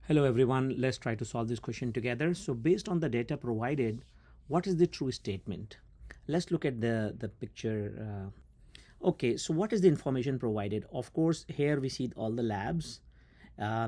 Hello everyone, let's try to solve this question together. So based on the data provided, what is the true statement? Let's look at the picture. Okay, so what is the information provided? Of course, here we see all the labs.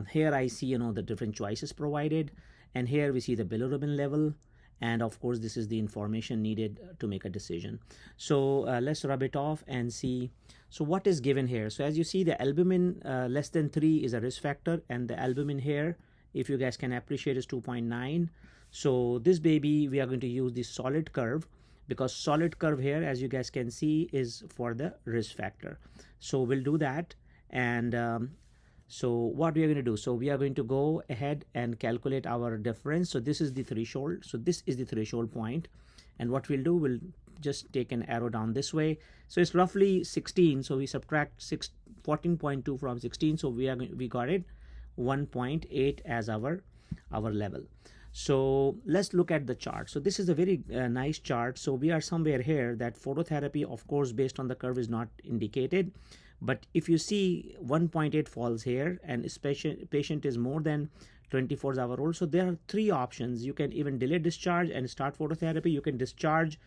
Here I see, the different choices provided, and here we see the bilirubin level. And of course, this is the information needed to make a decision. So let's rub it off and see. So what is given here? So as you see, the albumin less than 3 is a risk factor, and the albumin here, if you guys can appreciate, is 2.9. So this baby, we are going to use the solid curve, because solid curve here, as you guys can see, is for the risk factor. So we'll do that. And so what we are going to do, so we are going to go ahead and calculate our difference. So this is the threshold. So this is the threshold point. And what we'll do, we'll just take an arrow down this way. So it's roughly 16. So we subtract 14.2 from 16. So we got it 1.8 as our level. So let's look at the chart. So this is a very nice chart. So we are somewhere here that phototherapy, of course, based on the curve, is not indicated. But if you see 1.8 falls here, and patient is more than 24 hours old. So there are three options. You can even delay discharge and start phototherapy. You can discharge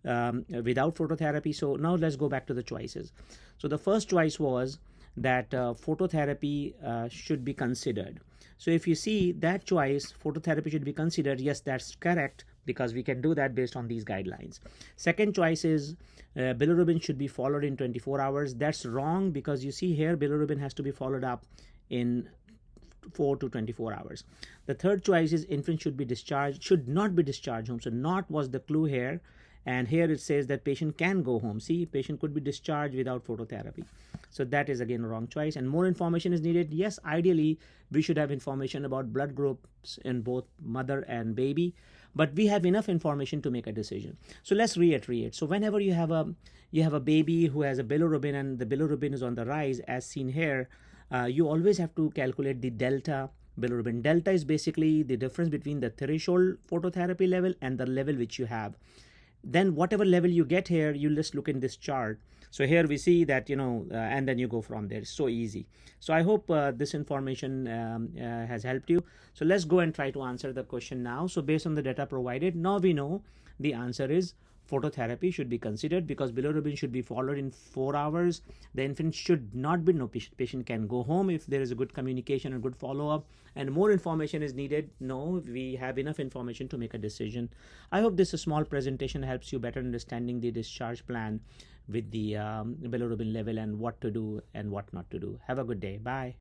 without phototherapy. So now let's go back to the choices. So the first choice was that phototherapy should be considered. So if you see that choice, phototherapy should be considered, yes, that's correct, because we can do that based on these guidelines. Second choice is bilirubin should be followed in 24 hours. That's wrong, because you see here bilirubin has to be followed up in 4 to 24 hours. The third choice is infant should not be discharged home. So not was the clue here. And here it says that patient can go home. See, patient could be discharged without phototherapy. So that is again a wrong choice. And more information is needed. Yes, ideally we should have information about blood groups in both mother and baby, but we have enough information to make a decision. So let's reiterate. So whenever you have a baby who has a bilirubin and the bilirubin is on the rise, as seen here, you always have to calculate the delta bilirubin. Delta is basically the difference between the threshold phototherapy level and the level which you have. Then whatever level you get here, you just look in this chart. So here we see that, and then you go from there. It's so easy. So I hope this information has helped you. So let's go and try to answer the question now. So based on the data provided, now we know the answer is phototherapy should be considered, because bilirubin should be followed in 4 hours. The infant should not be, no patient can go home if there is a good communication and good follow-up. And more information is needed. No, we have enough information to make a decision. I hope this small presentation helps you better understanding the discharge plan with the bilirubin level and what to do and what not to do. Have a good day. Bye.